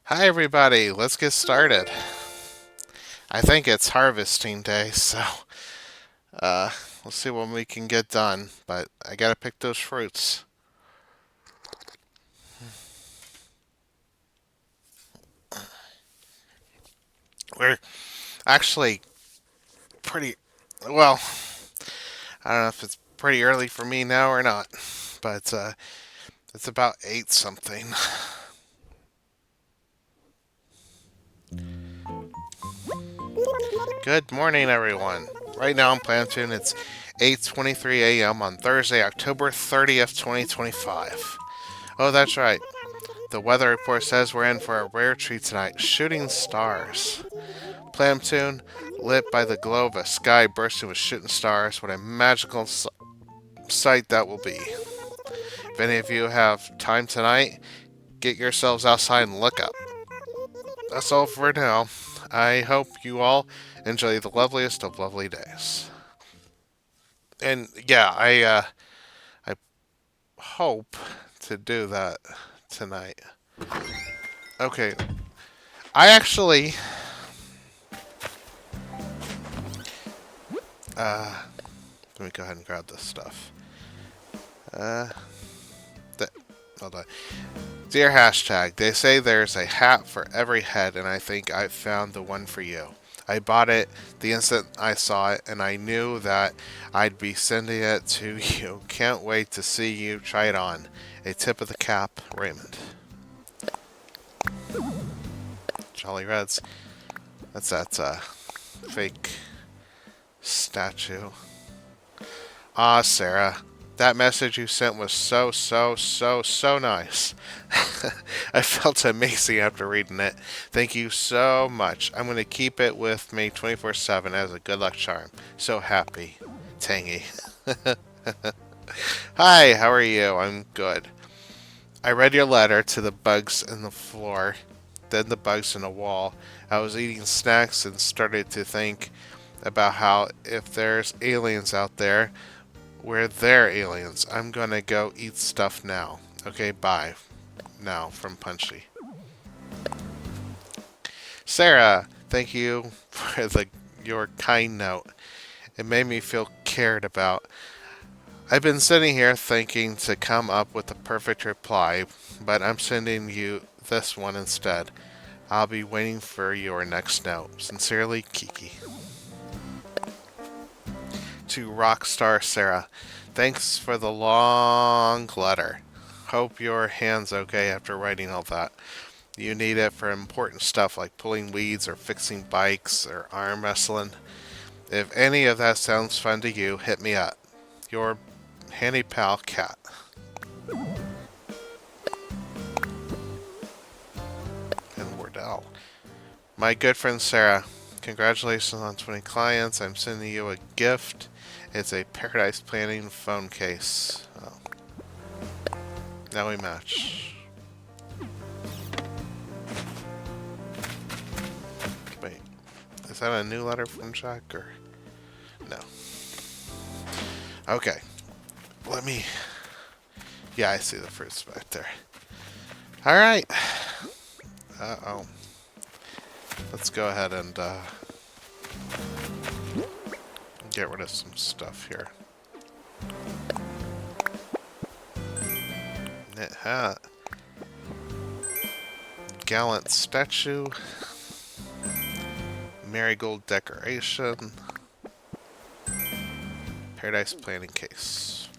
Hi, everybody. Let's get started. I think it's harvesting day, so uh, we'll see what we can get done. But I gotta pick those fruits. We're actually pretty well. I don't know if it's pretty early for me now or not, but it's about 8 something. Good morning, everyone. Right now in Plantoon, it's 8:23 a.m. on Thursday, October 30th, 2025. Oh, that's right. The weather report says we're in for a rare treat tonight, shooting stars. Plantoon, lit by the glow of a sky bursting with shooting stars. What a magical sight that will be. If any of you have time tonight, get yourselves outside and look up. That's all for now. I hope you all enjoy the loveliest of lovely days. And yeah, I hope to do that tonight. Okay, I actually let me go ahead and grab this stuff. Uh, th- Hold on. Dear hashtag, they say there's a hat for every head, and I think I've found the one for you. I bought it the instant I saw it, and I knew that I'd be sending it to you. Can't wait to see you try it on. A tip of the cap, Raymond. Jolly Reds. That's that fake statue. Ah, Sarah. That message you sent was so nice. I felt amazing after reading it. Thank you so much. I'm going to keep it with me 24/7 as a good luck charm. So happy. Tangy. Hi, how are you? I'm good. I read your letter to the bugs in the floor, then the bugs in the wall. I was eating snacks and started to think about how if there's aliens out there, we're their aliens. I'm gonna go eat stuff now. Okay, bye. Now, from Punchy. Sarah, thank you for your kind note. It made me feel cared about. I've been sitting here thinking to come up with the perfect reply, but I'm sending you this one instead. I'll be waiting for your next note. Sincerely, Kiki. To Rockstar Sarah, thanks for the long letter. Hope your hand's okay after writing all that. You need it for important stuff like pulling weeds or fixing bikes or arm wrestling. If any of that sounds fun to you, hit me up. Your handy pal, Cat. And Wardell. My good friend Sarah, congratulations on 20 clients. I'm sending you a gift. It's a Paradise Planning phone case. Oh, now we match. Wait, is that a new letter from Jack or no? Okay, let me. Yeah, I see the fruits back there. All right. Oh. Let's go ahead and get rid of some stuff here. Knit hat. Gallant statue. Marigold decoration. Paradise planning case.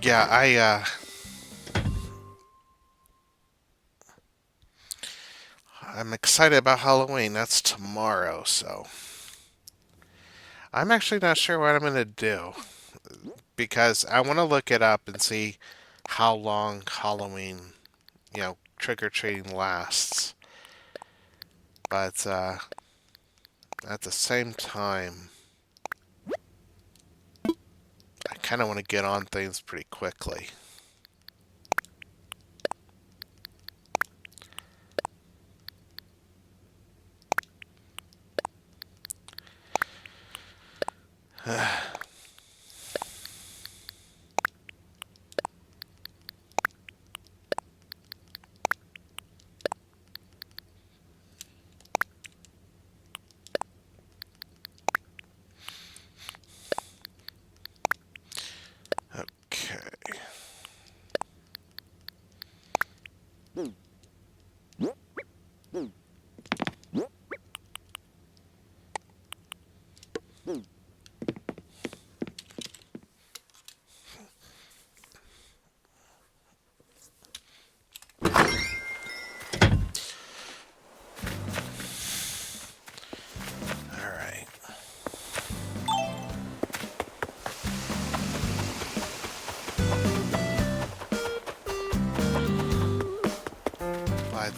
Yeah, I'm excited about Halloween. That's tomorrow, so I'm actually not sure what I'm gonna do because I want to look it up and see how long Halloween, trick or treating lasts. But at the same time, I kind of want to get on things pretty quickly.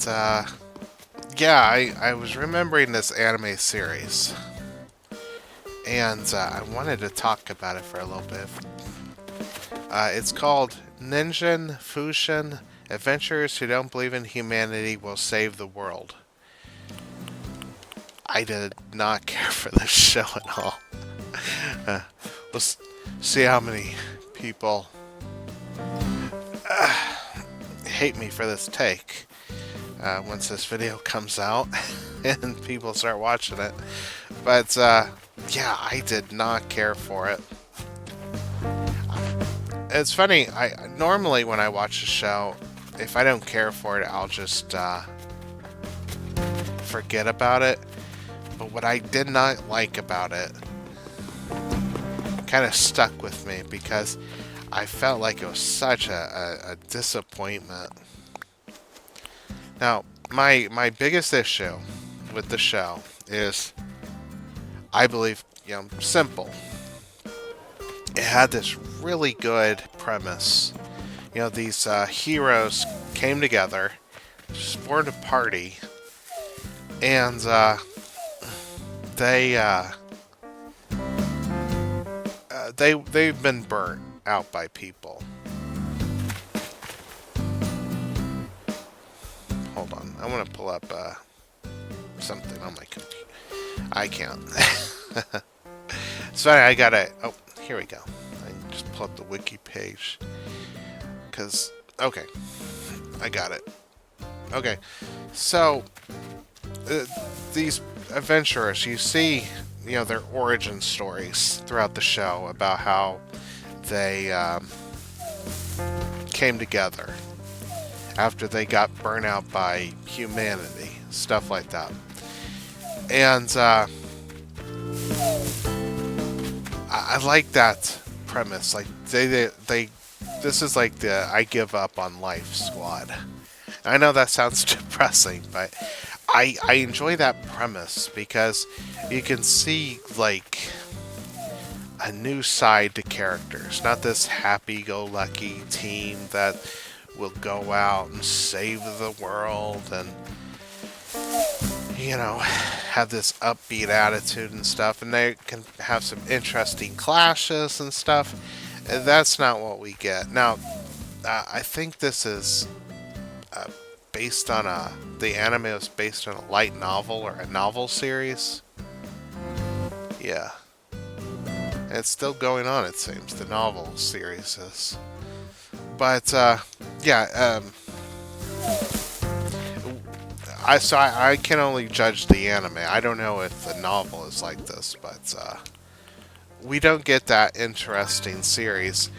But, yeah, I was remembering this anime series. And I wanted to talk about it for a little bit. It's called Ninja Fushin Adventurers Who Don't Believe in Humanity Will Save the World. I did not care for this show at all. Let's see how many people hate me for this take once this video comes out and people start watching it. But yeah, I did not care for it. It's funny, I normally when I watch a show, if I don't care for it, I'll just forget about it. But what I did not like about it kind of stuck with me because I felt like it was such a disappointment. Now, my biggest issue with the show is, I believe, simple. It had this really good premise. These heroes came together, just formed a party, and they've been burnt out by people. Hold on, I want to pull up something on my computer. I can't. Sorry, I gotta. Oh, here we go. I can just pull up the wiki page. Okay, I got it. Okay, so these adventurers, you see, their origin stories throughout the show about how they came together after they got burnt out by humanity, stuff like that. And I like that premise. Like they this is like the I give up on life squad. I know that sounds depressing, but I enjoy that premise because you can see like a new side to characters, not this happy-go-lucky team that will go out and save the world and have this upbeat attitude and stuff, and they can have some interesting clashes and stuff. And that's not what we get. Now, I think this is based on the anime is based on a light novel or a novel series. Yeah. And it's still going on, it seems, the novel series is. But, yeah, I can only judge the anime. I don't know if the novel is like this, but we don't get that interesting series.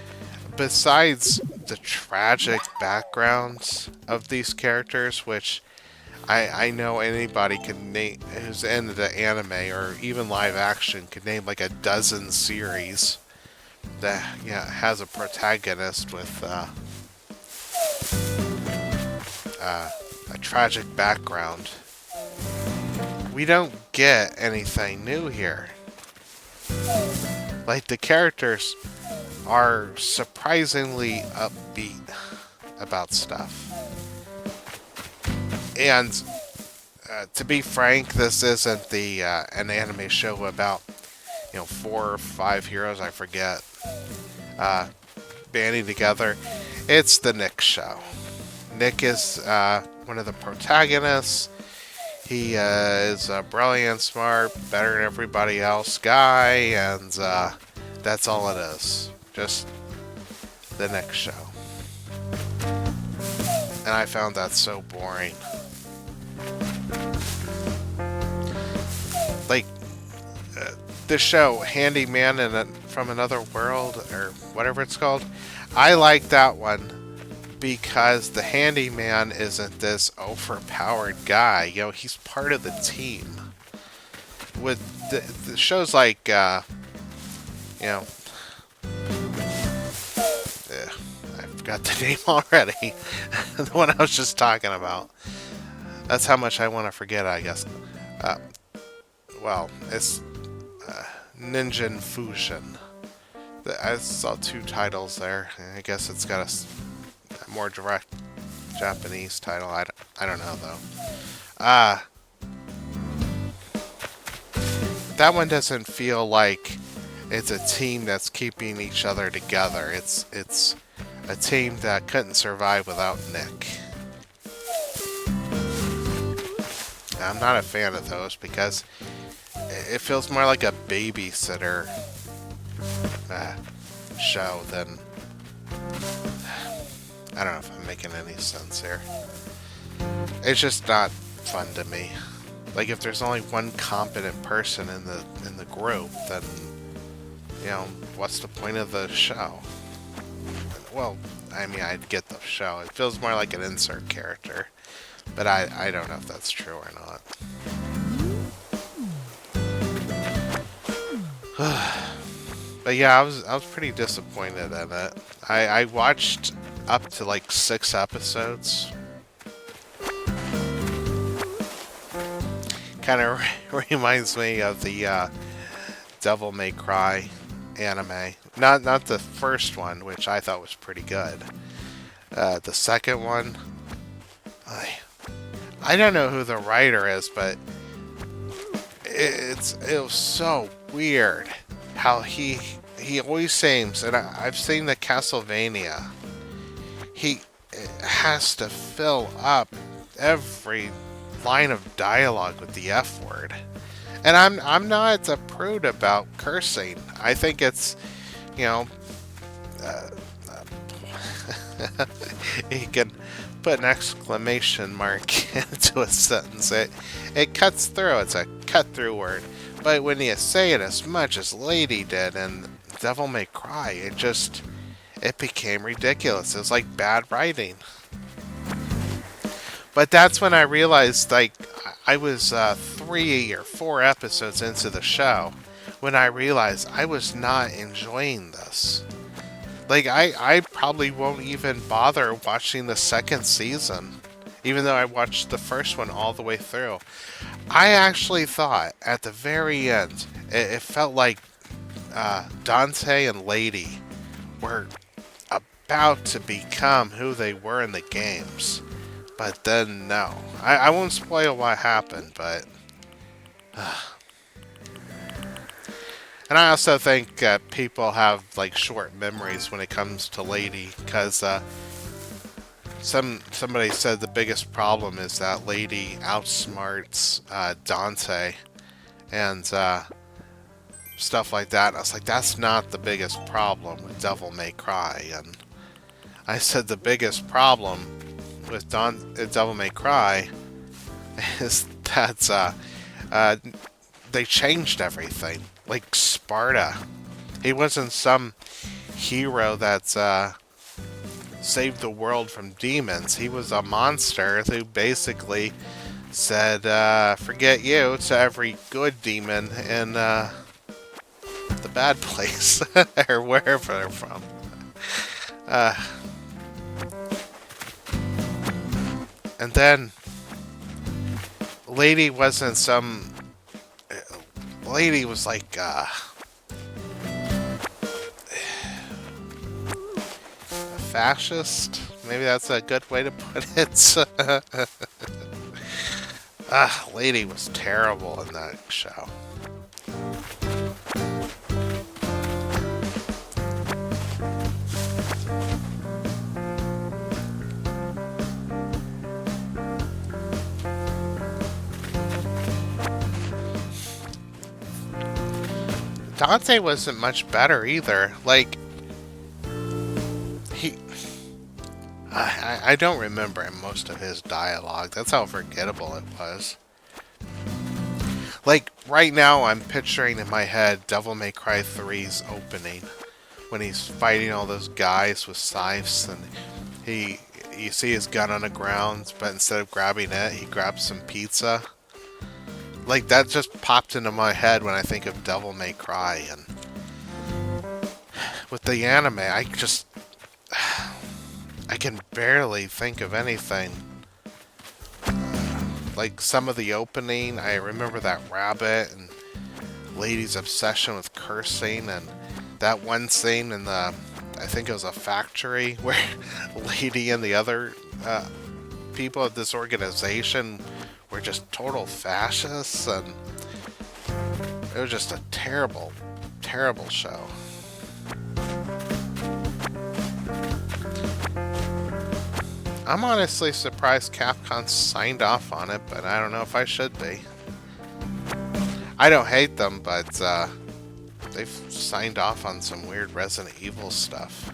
Besides the tragic backgrounds of these characters, which I know anybody can name who's into the anime or even live action could name like a dozen series that has a protagonist with a tragic background. We don't get anything new here. Like, the characters are surprisingly upbeat about stuff. And to be frank, this isn't an anime show about 4 or 5 heroes, I forget, banding together. It's the Nick show. Nick is one of the protagonists. He is a brilliant, smart, better than everybody else guy, and that's all it is. Just the Nick show. And I found that so boring. Like, this show, Handyman from Another World, or whatever it's called, I like that one because the handyman isn't this overpowered guy. He's part of the team. With the shows like, I forgot the name already. The one I was just talking about. That's how much I want to forget, I guess. Well, it's Ninja Fushin. I saw 2 titles there. I guess it's got a more direct Japanese title. I don't know though. Uh, that one doesn't feel like it's a team that's keeping each other together. It's a team that couldn't survive without Nick. I'm not a fan of those because it feels more like a babysitter show than... I don't know if I'm making any sense here. It's just not fun to me. Like, if there's only one competent person in the group, then, you know, what's the point of the show? Well, I mean, I'd get the show. It feels more like an insert character. But I don't know if that's true or not. But yeah, I was pretty disappointed in it. I watched up to like 6 episodes. Kind of reminds me of the Devil May Cry anime. Not the first one, which I thought was pretty good. The second one, I don't know who the writer is, but it was so weird how he always seems, and I've seen the Castlevania, he has to fill up every line of dialogue with the F word. And I'm not a prude about cursing. I think it's, you know, he can put an exclamation mark into a sentence. It cuts through. It's a cut-through word. But when you say it as much as Lady did in Devil May Cry, it became ridiculous. It was like bad writing. But that's when I realized, like, I was 3 or 4 episodes into the show when I realized I was not enjoying this. Like, I probably won't even bother watching the second season, even though I watched the first one all the way through. I actually thought at the very end, it felt like Dante and Lady were about to become who they were in the games. But then, no. I won't spoil what happened, but... And I also think people have, like, short memories when it comes to Lady, because somebody said the biggest problem is that Lady outsmarts Dante and stuff like that. And I was like, that's not the biggest problem with Devil May Cry. And I said the biggest problem with Devil May Cry is that they changed everything. Like Sparta, he wasn't some hero that saved the world from demons. He was a monster who basically said, forget you, to every good demon in the bad place, or wherever they're from. And then, Lady wasn't some... Lady was like, a fascist? Maybe that's a good way to put it. Lady was terrible in that show. Dante wasn't much better either. Like, I don't remember most of his dialogue. That's how forgettable it was. Like, right now I'm picturing in my head Devil May Cry 3's opening, when he's fighting all those guys with scythes, and you see his gun on the ground, but instead of grabbing it, he grabs some pizza. Like, that just popped into my head when I think of Devil May Cry. And with the anime, I can barely think of anything. Like, some of the opening, I remember that rabbit and Lady's obsession with cursing, and that one scene in the, I think it was a factory, where Lady and the other people of this organization were just total fascists, and it was just a terrible, terrible show. I'm honestly surprised Capcom signed off on it, but I don't know if I should be. I don't hate them, but they've signed off on some weird Resident Evil stuff.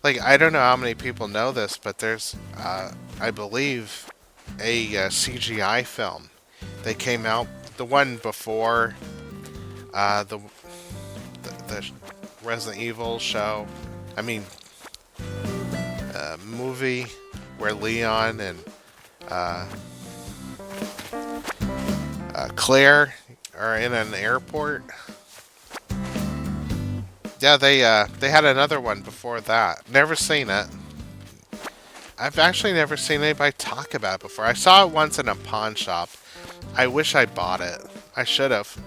Like, I don't know how many people know this, but there's, I believe, a CGI film. They came out, the one before the Resident Evil show. I mean, movie where Leon and Claire are in an airport. Yeah, they had another one before that. Never seen it. I've actually never seen anybody talk about it before. I saw it once in a pawn shop. I wish I bought it. I should have.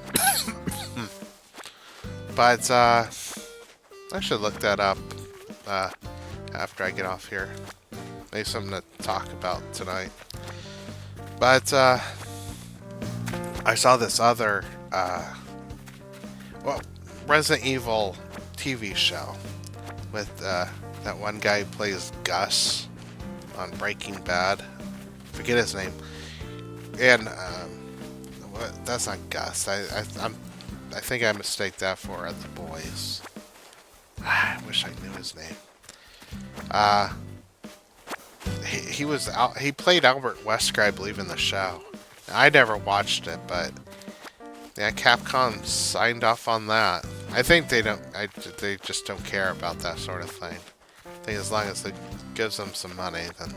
But I should look that up after I get off here. Maybe something to talk about tonight. But I saw this other Resident Evil TV show with that one guy who plays Gus on Breaking Bad. Forget his name. And that's not Gus. I think I mistake that for The Boys. I wish I knew his name. He played Albert Wesker, I believe, in the show. I never watched it, but yeah, Capcom signed off on that. I think they they just don't care about that sort of thing. I think as long as it gives them some money, then.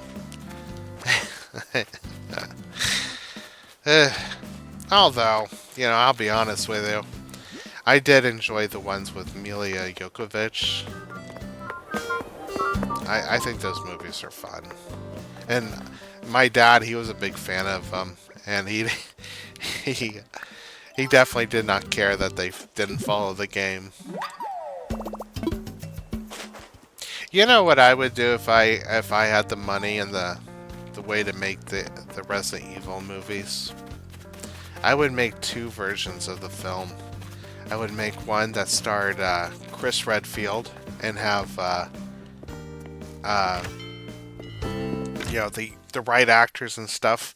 Although, I'll be honest with you, I did enjoy the ones with Mila Jovovich. I think those movies are fun. And my dad, he was a big fan of them, and he definitely did not care that they didn't follow the game. You know what I would do if I had the money and the way to make the Resident Evil movies? I would make two versions of the film. I would make one that starred Chris Redfield and have the right actors and stuff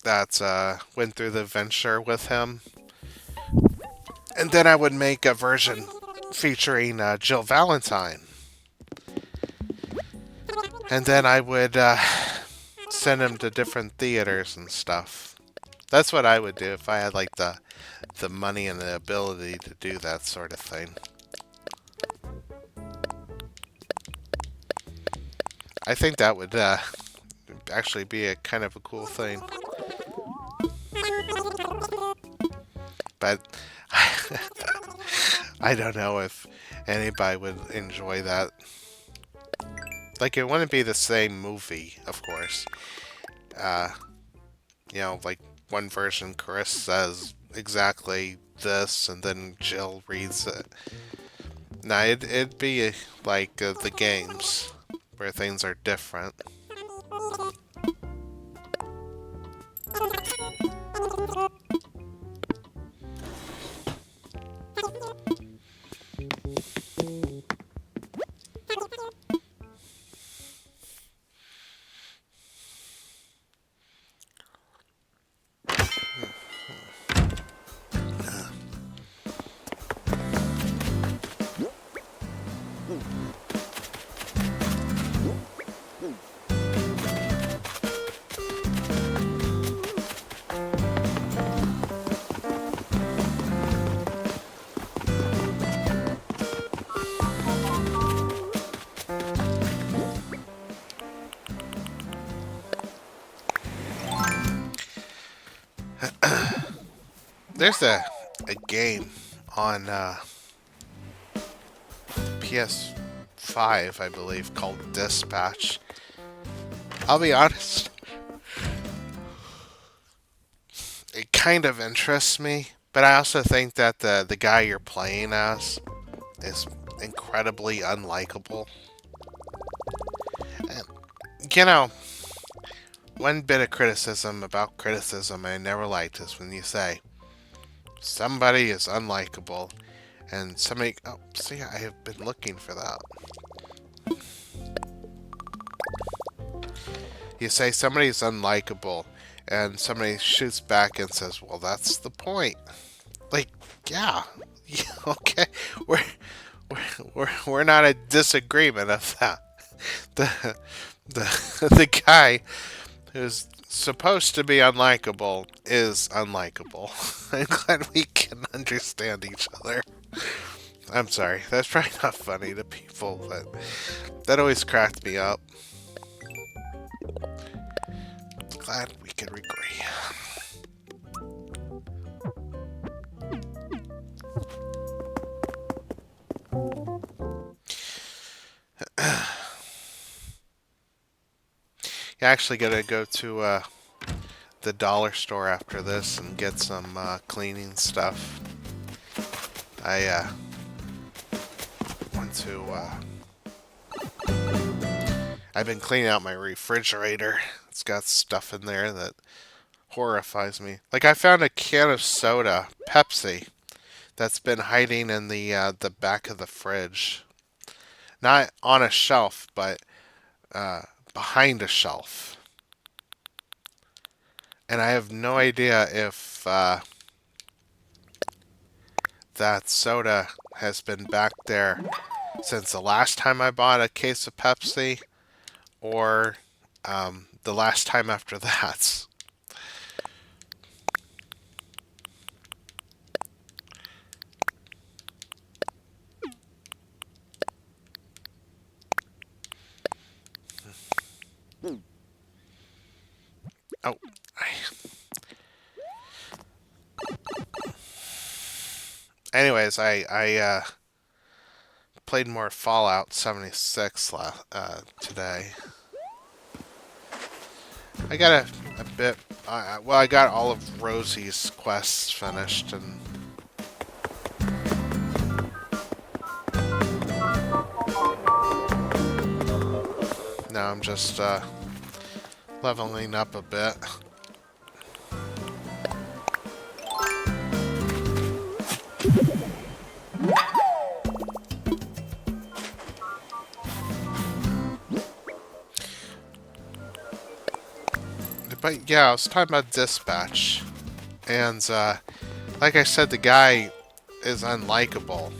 that went through the adventure with him. And then I would make a version featuring Jill Valentine. And then I would send him to different theaters and stuff. That's what I would do if I had like the money and the ability to do that sort of thing. I think that would actually be a kind of a cool thing. But I don't know if anybody would enjoy that. Like, it wouldn't be the same movie, of course. Like one version Chris says exactly this, and then Jill reads it. Nah, it'd be like the games, where things are different. There's a game on PS5, I believe, called Dispatch. I'll be honest, it kind of interests me, but I also think that the guy you're playing as is incredibly unlikable. And, You know, one bit of criticism about criticism I never liked is when you say somebody is unlikable and somebody. Oh, see, I have been looking for that. You say somebody's unlikable and somebody shoots back and says, well, that's the point. Like, yeah, okay, we're we're not a disagreement of that. The the guy who's supposed to be unlikable is unlikable. I'm glad we can understand each other. I'm sorry, that's probably not funny to people, but that always cracked me up. Glad we can agree. You actually gotta go to the dollar store after this and get some cleaning stuff. I want to. I've been cleaning out my refrigerator. It's got stuff in there that horrifies me. Like I found a can of soda, Pepsi, that's been hiding in the back of the fridge. Not on a shelf, but uh, behind a shelf. And I have no idea if that soda has been back there since the last time I bought a case of Pepsi or the last time after that. Oh, anyways, I played more Fallout 76 today. I got a bit. Well, I got all of Rosie's quests finished, and now I'm just leveling up a bit. But yeah, I was talking about dispatch, and like I said, the guy is unlikable,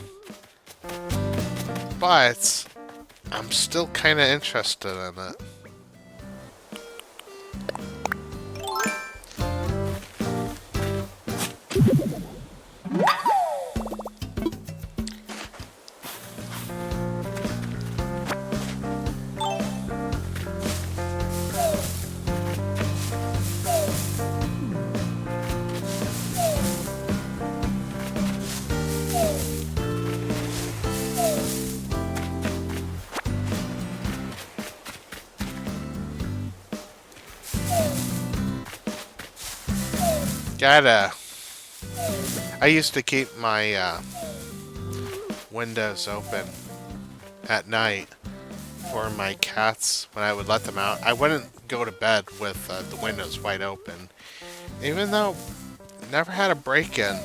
but I'm still kind of interested in it. Gotta. I used to keep my windows open at night for my cats when I would let them out. I wouldn't go to bed with the windows wide open, even though I never had a break-in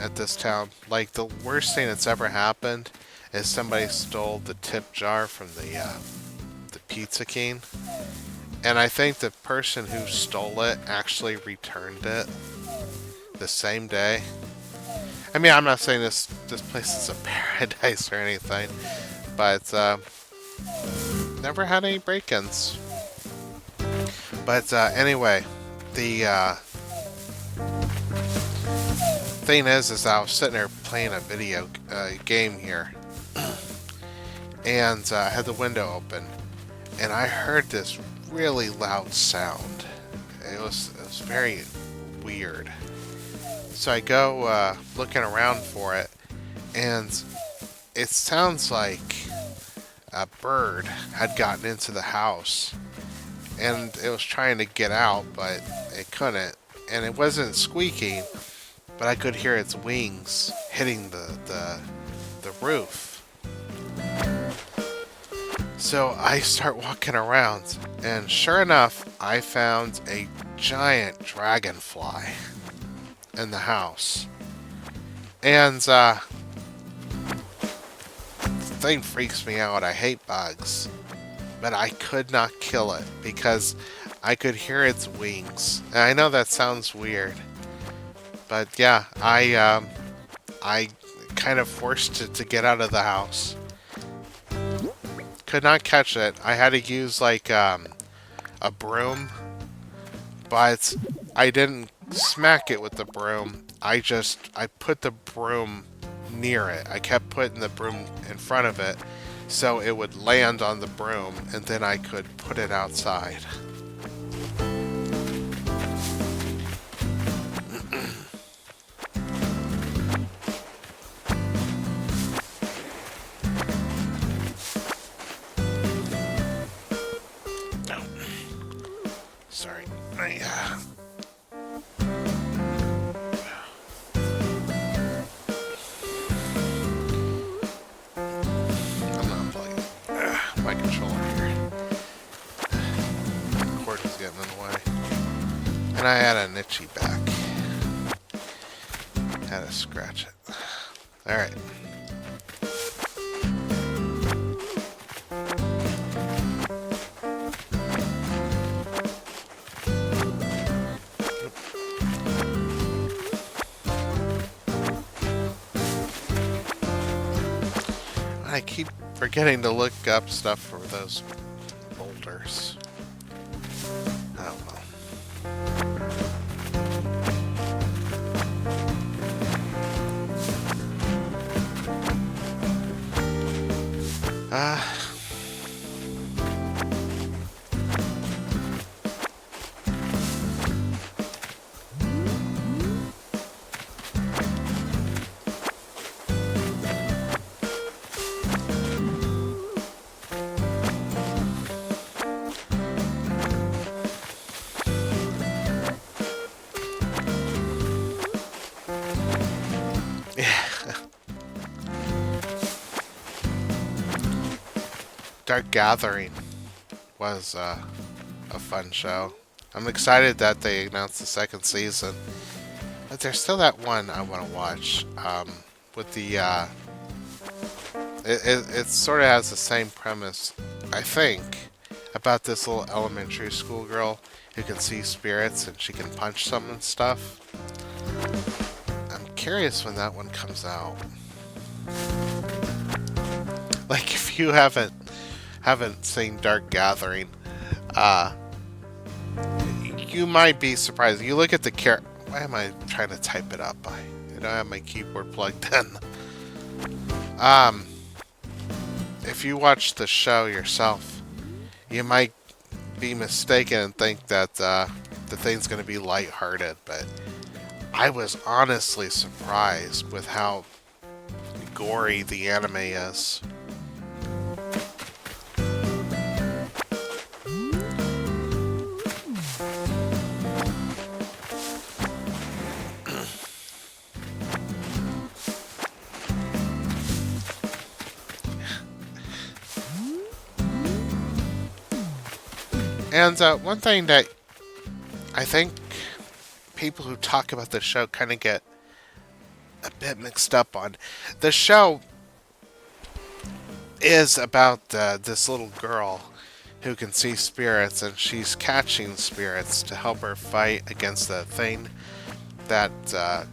at this town. Like the worst thing that's ever happened is somebody stole the tip jar from the Pizza King, and I think the person who stole it actually returned it the same day. I mean, I'm not saying this place is a paradise or anything, but never had any break-ins. But anyway, the thing is I was sitting there playing a video game here, and I had the window open, and I heard this really loud sound. It was very weird. So I go looking around for it, and it sounds like a bird had gotten into the house, and it was trying to get out, but it couldn't. And it wasn't squeaking, but I could hear its wings hitting the roof. So I start walking around, and sure enough, I found a giant dragonfly in the house. And the thing freaks me out. I hate bugs. But I could not kill it because I could hear its wings. And I know that sounds weird. But yeah, I kind of forced it to get out of the house. Could not catch it. I had to use like a broom, but I didn't smack it with the broom. I put the broom near it. I kept putting the broom in front of it so it would land on the broom and then I could put it outside. No. Sorry. I'm not playing my controller here. The cord is getting in the way. And I had an itchy back. Had to scratch it. Alright. I keep forgetting to look up stuff for those boulders. Oh well. Dark Gathering was a fun show. I'm excited that they announced the second season. But there's still that one I want to watch. With the it sort of has the same premise, I think, about this little elementary school girl who can see spirits and she can punch some and stuff. I'm curious when that one comes out. Like if you haven't seen Dark Gathering, you might be surprised. You look at the character. Why am I trying to type it up? I don't have my keyboard plugged in. If you watch the show yourself, you might be mistaken and think that the thing's going to be lighthearted, but I was honestly surprised with how gory the anime is. And one thing that I think people who talk about the show kind of get a bit mixed up on, the show is about this little girl who can see spirits, and she's catching spirits to help her fight against the thing that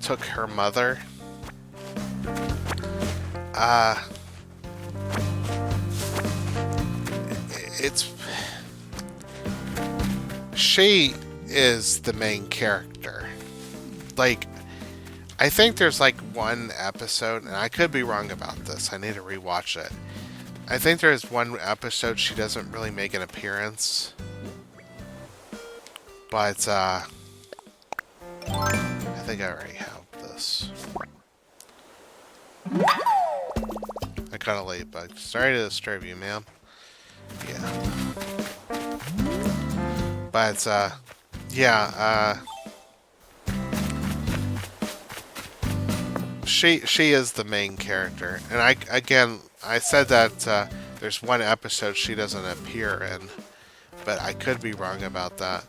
took her mother. She is the main character. Like, I think there's like one episode, and I could be wrong about this. I need to rewatch it. I think there's one episode she doesn't really make an appearance. But, I think I already have this. I kind of late, but sorry to disturb you, ma'am. Yeah. But, yeah, she is the main character. And I said that, there's one episode she doesn't appear in, but I could be wrong about that.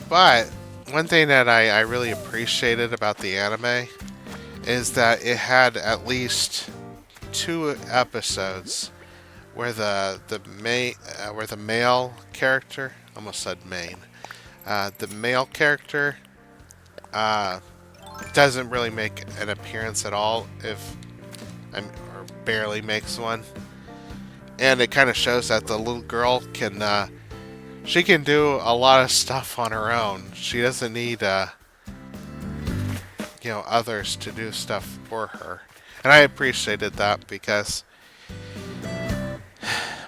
But one thing that I really appreciated about the anime is that it had at least two episodes where where the male character, almost said main, the male character uh, doesn't really make an appearance at all, if or barely makes one, and it kind of shows that the little girl can she can do a lot of stuff on her own. She doesn't need others to do stuff for her, and I appreciated that because,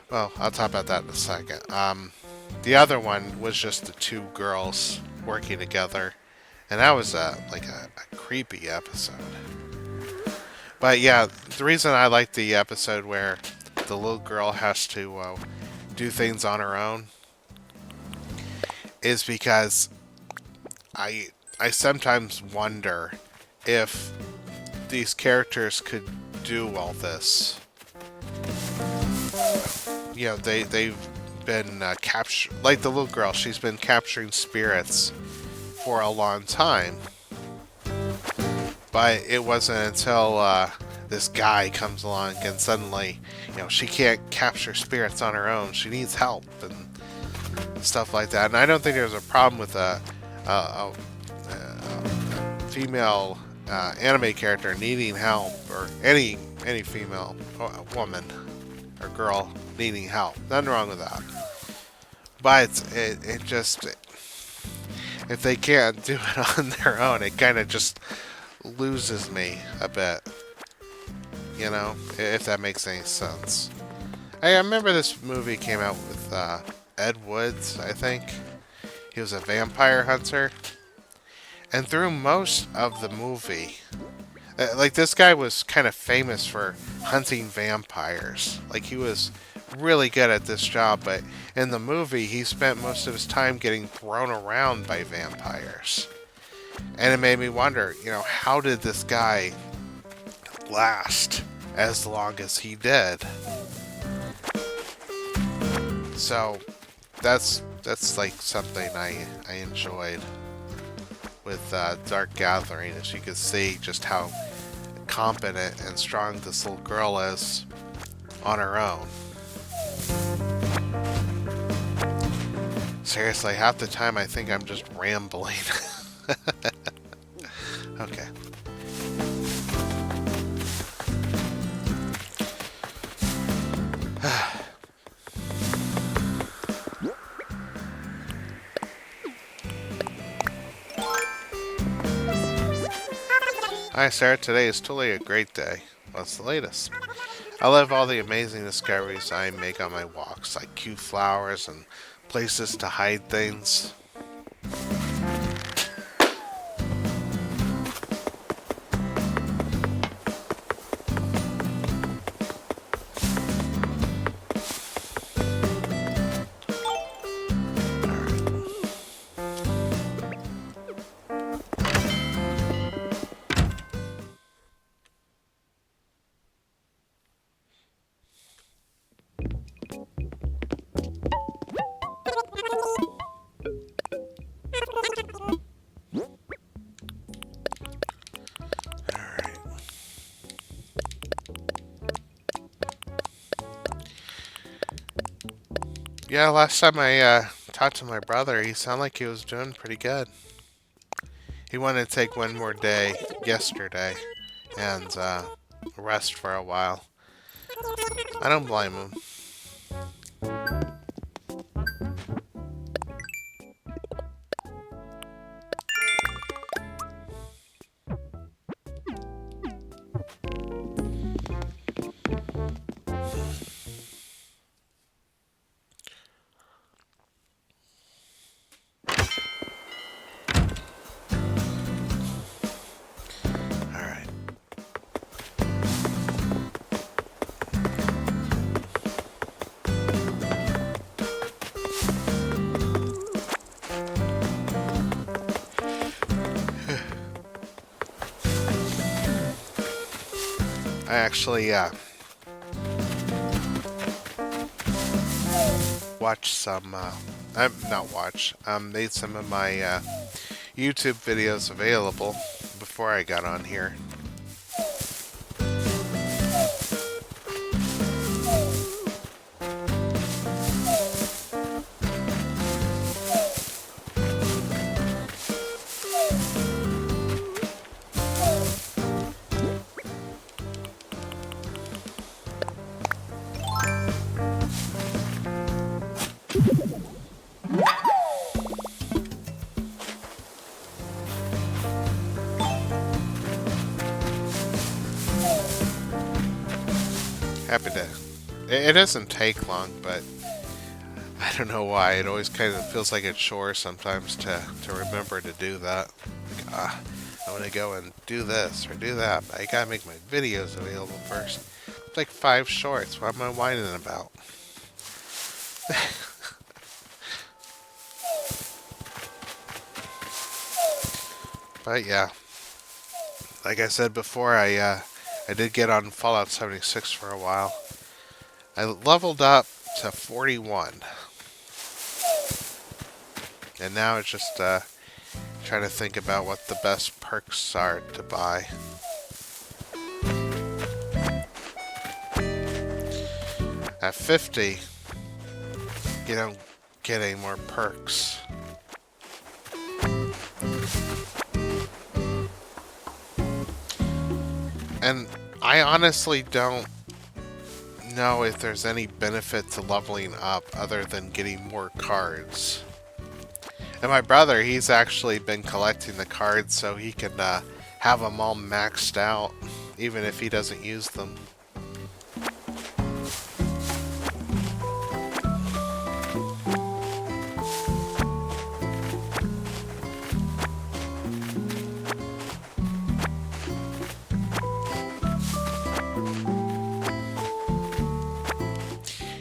well, I'll talk about that in a second. The other one was just the two girls working together, and that was a creepy episode. But yeah, the reason I like the episode where the little girl has to do things on her own is because I sometimes wonder if these characters could do all this. They've been like the little girl. She's been capturing spirits for a long time, but it wasn't until this guy comes along and suddenly, she can't capture spirits on her own. She needs help and stuff like that. And I don't think there's a problem with a female anime character needing help, or any female woman or girl needing help. Nothing wrong with that. But it just, if they can't do it on their own, it kind of just loses me a bit. If that makes any sense. I remember this movie came out with Ed Woods, I think. He was a vampire hunter. And through most of the movie, this guy was kind of famous for hunting vampires. Like, he was really good at this job, but in the movie, he spent most of his time getting thrown around by vampires. And it made me wonder, how did this guy last as long as he did? So that's like something I enjoyed with Dark Gathering, as you can see just how competent and strong this little girl is on her own. Seriously, half the time I think I'm just rambling. Okay. Hi, Sarah. Today is totally a great day. What's the latest? I love all the amazing discoveries I make on my walks, like cute flowers and places to hide things. Yeah, last time I talked to my brother, he sounded like he was doing pretty good. He wanted to take one more day yesterday and rest for a while. I don't blame him. I actually watched some, not watch, made some of my YouTube videos available before I got on here. Happy to. It doesn't take long, but I don't know why. It always kind of feels like a chore sometimes to remember to do that. Like, I want to go and do this or do that, but I gotta make my videos available first. It's like 5 shorts. What am I whining about? But yeah, like I said before, I did get on Fallout 76 for a while. I leveled up to 41. And now it's just trying to think about what the best perks are to buy. At 50, you don't get any more perks. And I honestly don't know if there's any benefit to leveling up other than getting more cards. And my brother, he's actually been collecting the cards so he can have them all maxed out, even if he doesn't use them.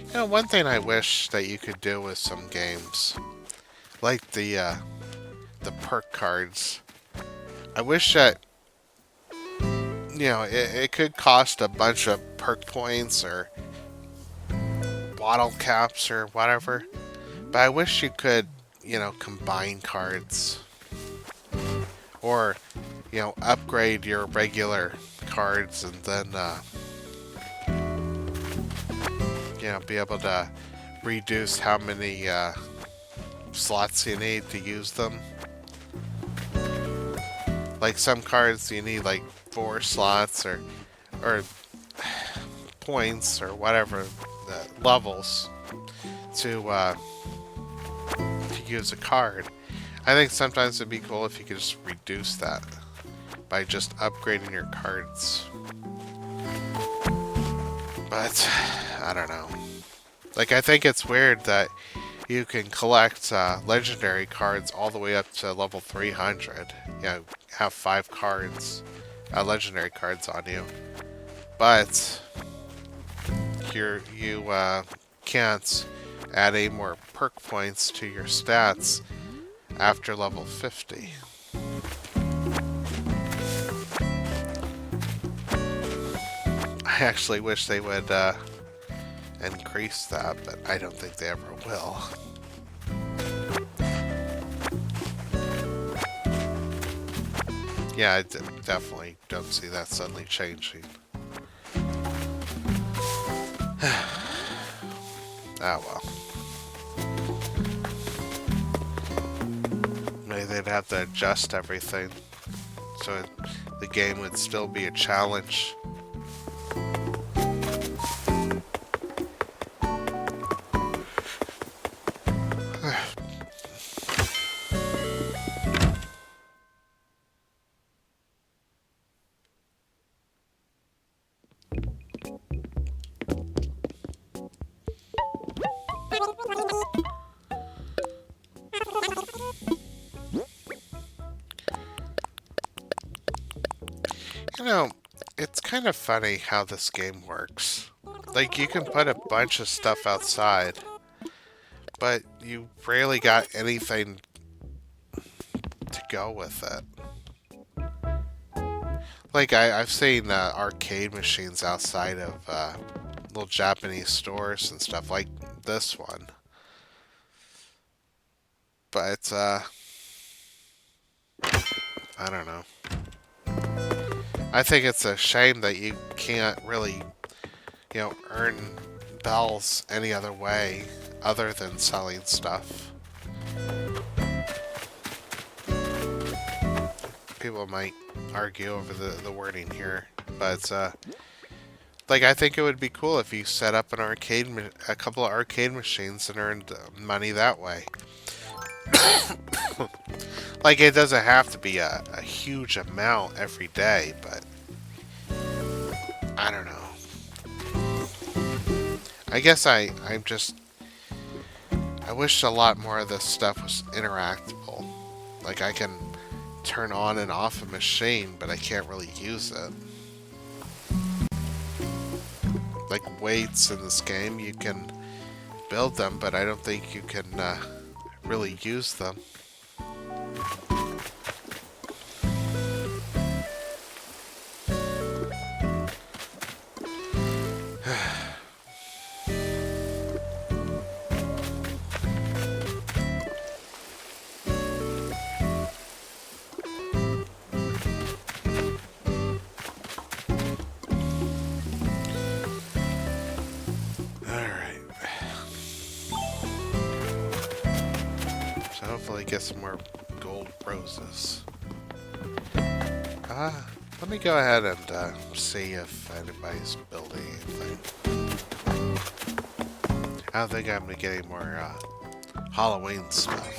You know, one thing I wish that you could do with some games, like the perk cards, I wish that, you know, it could cost a bunch of perk points or bottle caps or whatever, but I wish you could, you know, combine cards or, you know, upgrade your regular cards and then you know, be able to reduce how many slots you need to use them. Like some cards you need like 4 slots or points or whatever levels to use a card. I think sometimes it'd be cool if you could just reduce that by just upgrading your cards. But I don't know. Like, I think it's weird that you can collect legendary cards all the way up to level 300. You know, have 5 cards, legendary cards on you. But you can't add any more perk points to your stats after level 50. I actually wish they would increase that, but I don't think they ever will. Yeah, I definitely don't see that suddenly changing. Ah, well. Maybe they'd have to adjust everything so the game would still be a challenge. You know, it's kind of funny how this game works. Like, you can put a bunch of stuff outside, but you rarely got anything to go with it. Like, I've seen arcade machines outside of little Japanese stores and stuff like this one. but I don't know. I think it's a shame that you can't really, earn bells any other way other than selling stuff. People might argue over the wording here, but like I think it would be cool if you set up a couple of arcade machines and earned money that way. Like it doesn't have to be a huge amount every day, but I don't know. I guess I wish a lot more of this stuff was interactable. Like I can turn on and off a machine, but I can't really use it. Like weights in this game, you can build them, but I don't think you can really use them. Hopefully get some more gold roses. Let me go ahead and see if anybody's building anything. I don't think I'm going to get any more Halloween stuff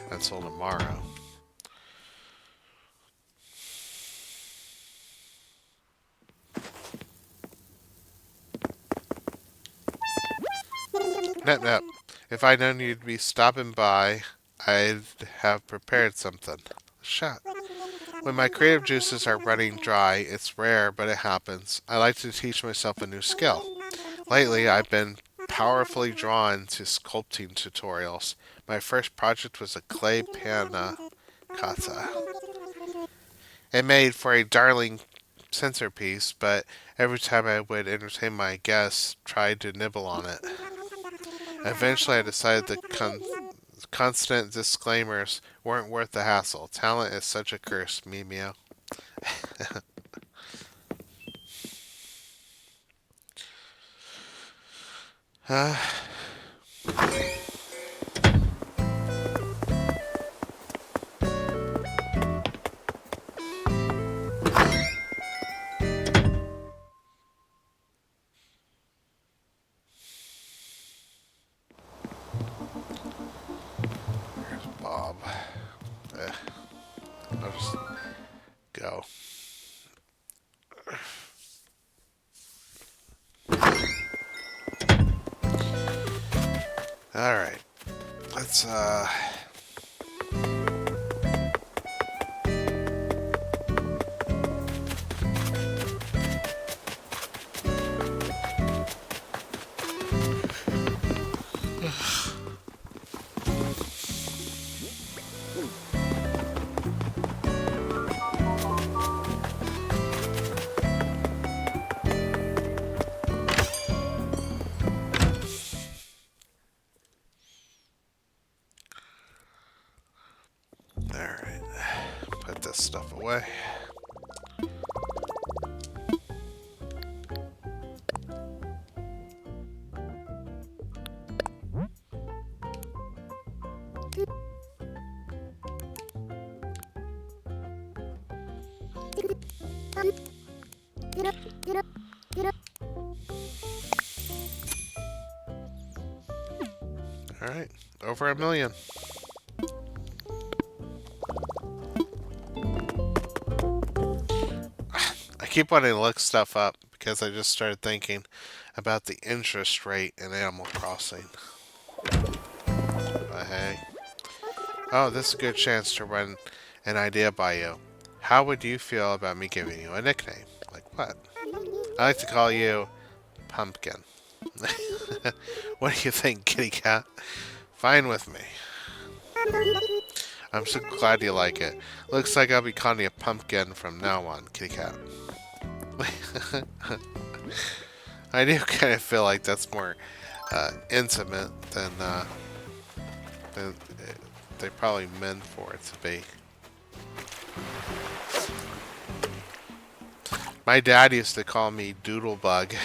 until tomorrow. Nep nep. If I'd known you'd be stopping by, I'd have prepared something. Shut. When my creative juices are running dry, it's rare, but it happens. I like to teach myself a new skill. Lately, I've been powerfully drawn to sculpting tutorials. My first project was a clay panna cotta. It made for a darling centerpiece, but every time I would entertain my guests, tried to nibble on it. Eventually, I decided the constant disclaimers weren't worth the hassle. Talent is such a curse, Mimeo. Bob. I'll just go. Alright. Let's, Alright. Put this stuff away. Alright. Over 1 million. I keep wanting to look stuff up because I just started thinking about the interest rate in Animal Crossing. But hey. Oh, this is a good chance to run an idea by you. How would you feel about me giving you a nickname? Like what? I like to call you Pumpkin. What do you think, kitty cat? Fine with me. I'm so glad you like it. Looks like I'll be calling you Pumpkin from now on, kitty cat. I do kind of feel like that's more intimate than they probably meant for it to be. My dad used to call me Doodlebug.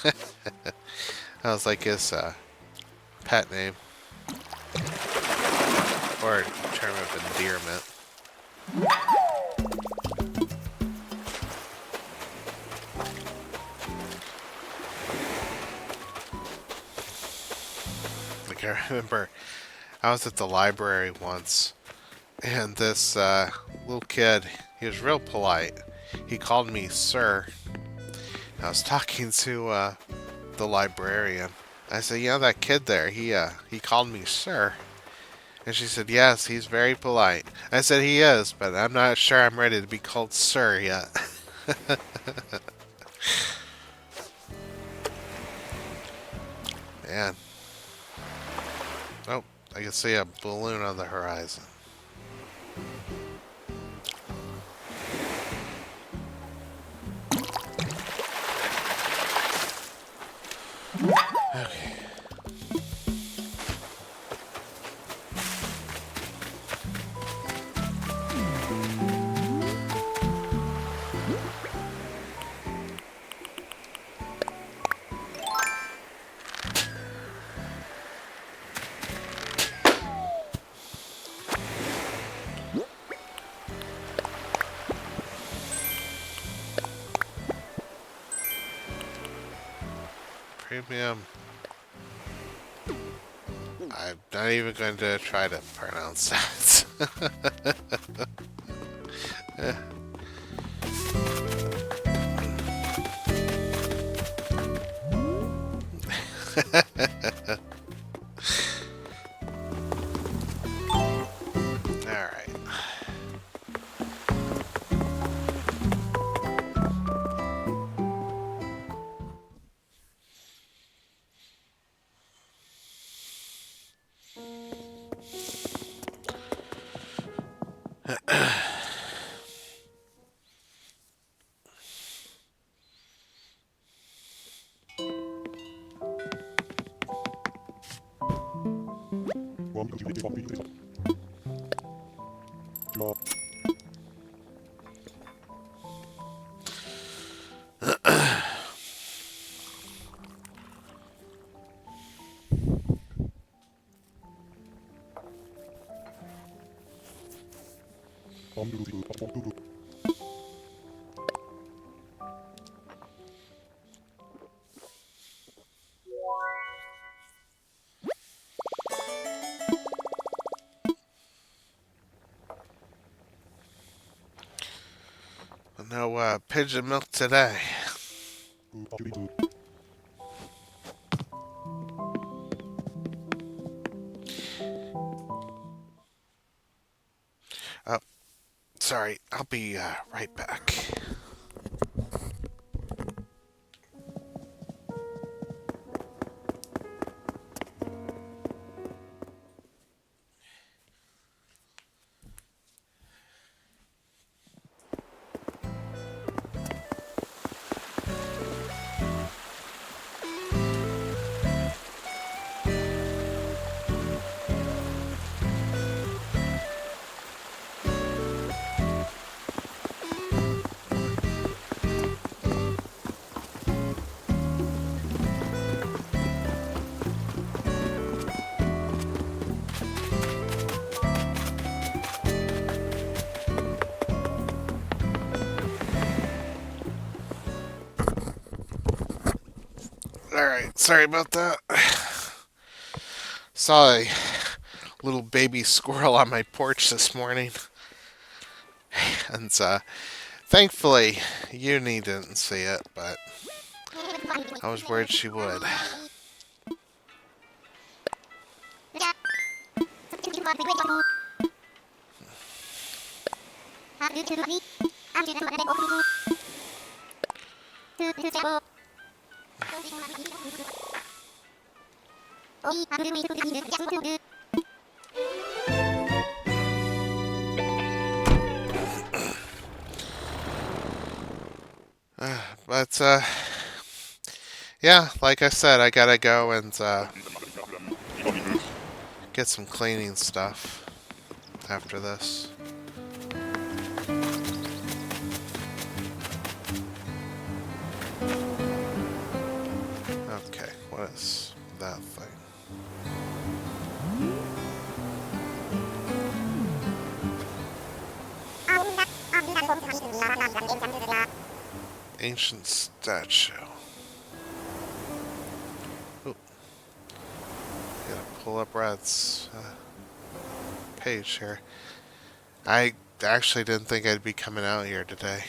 That was like his pet name. Or term of endearment. Like, I remember I was at the library once, and this little kid, he was real polite. He called me sir. I was talking to the librarian. I said, you know that kid there, he called me sir. And she said, yes, he's very polite. I said, he is, but I'm not sure I'm ready to be called sir yet. Man. Oh, I can see a balloon on the horizon. Okay. Premium. I'm not even going to try to pronounce that. Alright. No pigeon milk today. Oh, sorry. I'll be right back. Alright, sorry about that. Saw a little baby squirrel on my porch this morning. And thankfully, Uni didn't see it, but I was worried she would. But, yeah, like I said, I gotta go and get some cleaning stuff. after this. Okay, what is that thing? Ancient statue. Ooh. Gotta pull up Red's page here. I actually didn't think I'd be coming out here today.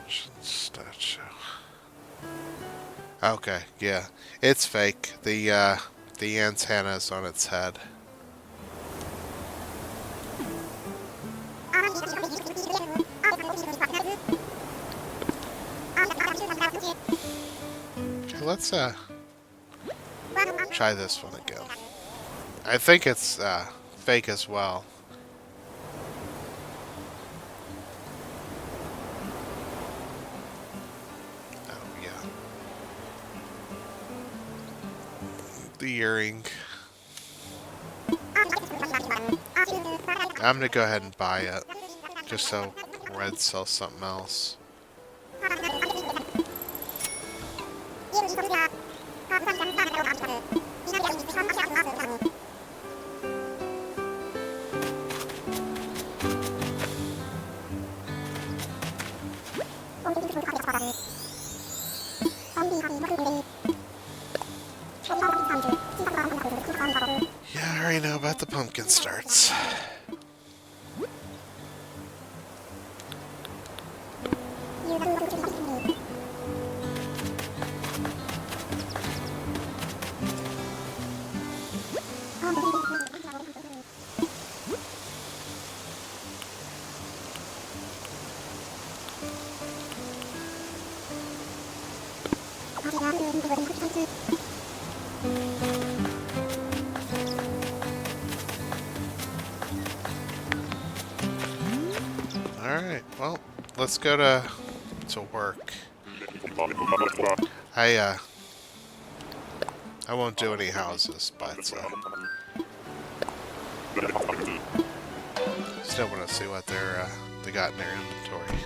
Ancient statue. Okay, yeah. It's fake. The antenna's on its head. Okay, let's try this one again. I think it's fake as well. Oh yeah. The earring. I'm gonna go ahead and buy it, just so Red sells something else. Yeah, I already know about the pumpkin starts. Alright, well, let's go to work. I won't do any houses, but still want to see what they got in their inventory.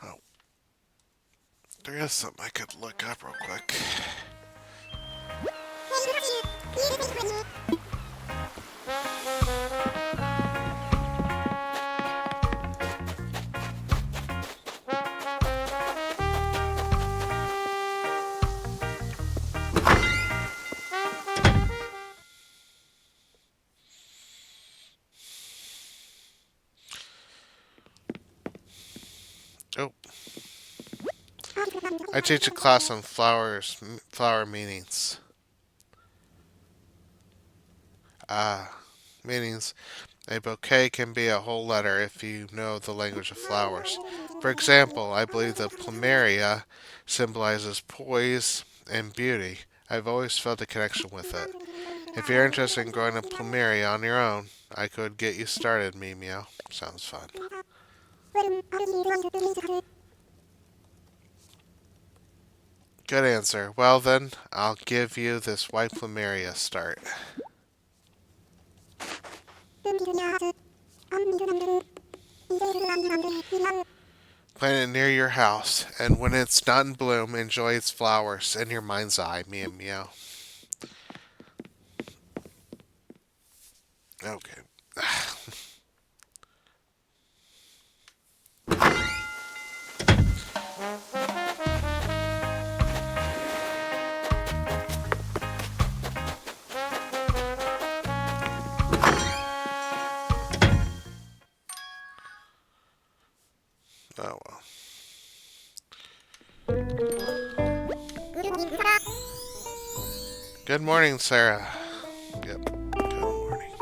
Oh, there is something I could look up real quick. Oh. I teach a class on flower meanings. Meanings. A bouquet can be a whole letter if you know the language of flowers. For example, I believe the plumeria symbolizes poise and beauty. I've always felt a connection with it. If you're interested in growing a plumeria on your own, I could get you started, Mimeo. Sounds fun. Good answer. Well then, I'll give you this white plumeria start. Plant it near your house, and when it's not in bloom, enjoy its flowers in your mind's eye, Mimeo. Okay. Oh well. Good morning, Sarah. Yep. Good morning.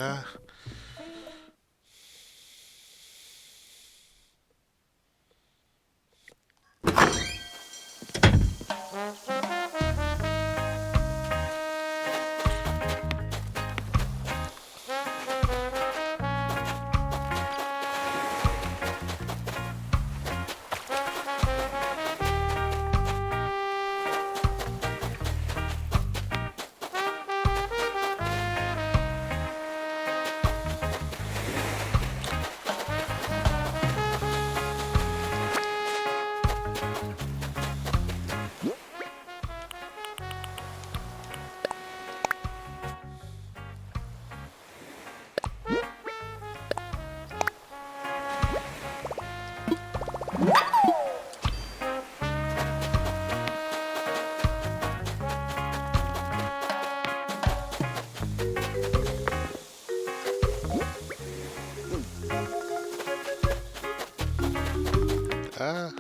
Uh, uh,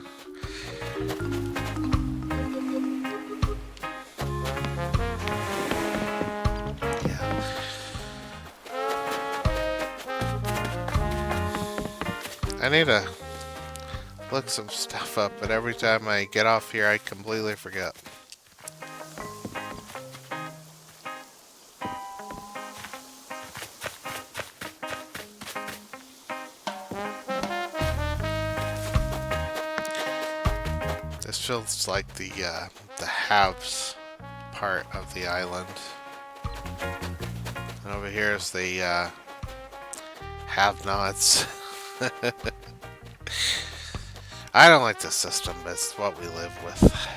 yeah. I need to look some stuff up, but every time I get off here, I completely forget. This feels like the haves part of the island. And over here is the have-nots. I don't like this system, but it's what we live with.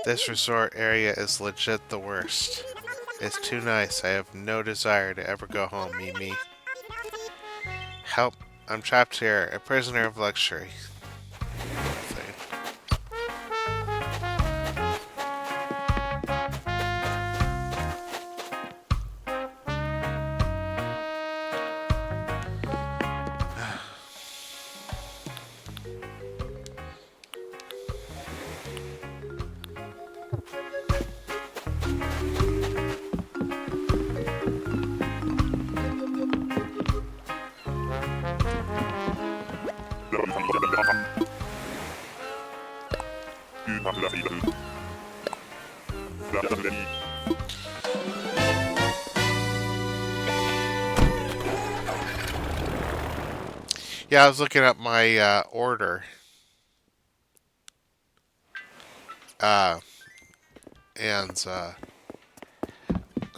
This resort area is legit the worst. It's too nice. I have no desire to ever go home, Mimi. Help. I'm trapped here, a prisoner of luxury. Yeah, I was looking at my order. And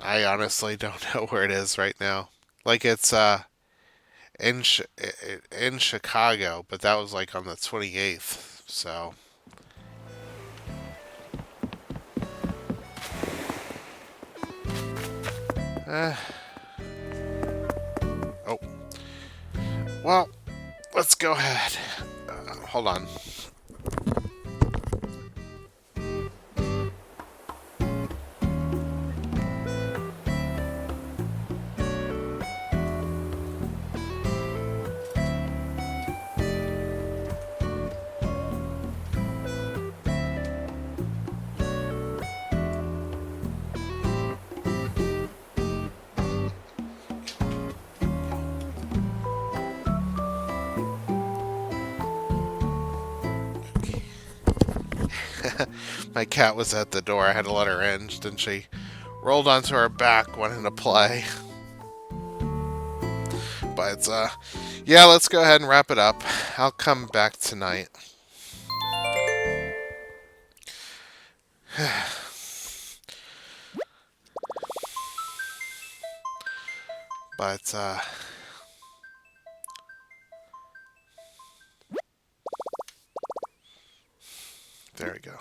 I honestly don't know where it is right now. Like it's in Chicago, but that was like on the 28th. So oh, well, let's go ahead. Hold on. My cat was at the door. I had to let her in. Then she rolled onto her back, wanting to play. But, yeah, let's go ahead and wrap it up. I'll come back tonight. But, there we go.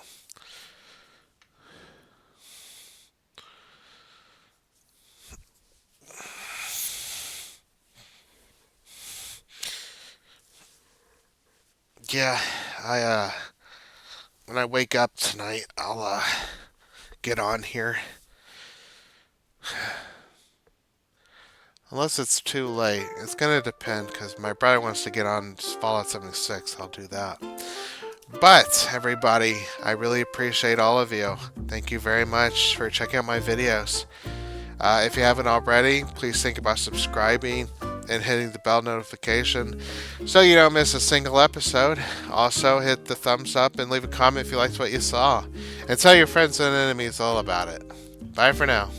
Yeah, when I wake up tonight, I'll, get on here. Unless it's too late. It's gonna depend, because my brother wants to get on Fallout 76. I'll do that. But, everybody, I really appreciate all of you. Thank you very much for checking out my videos. If you haven't already, please think about subscribing and hitting the bell notification so you don't miss a single episode. Also, hit the thumbs up and leave a comment if you liked what you saw. And tell your friends and enemies all about it. Bye for now.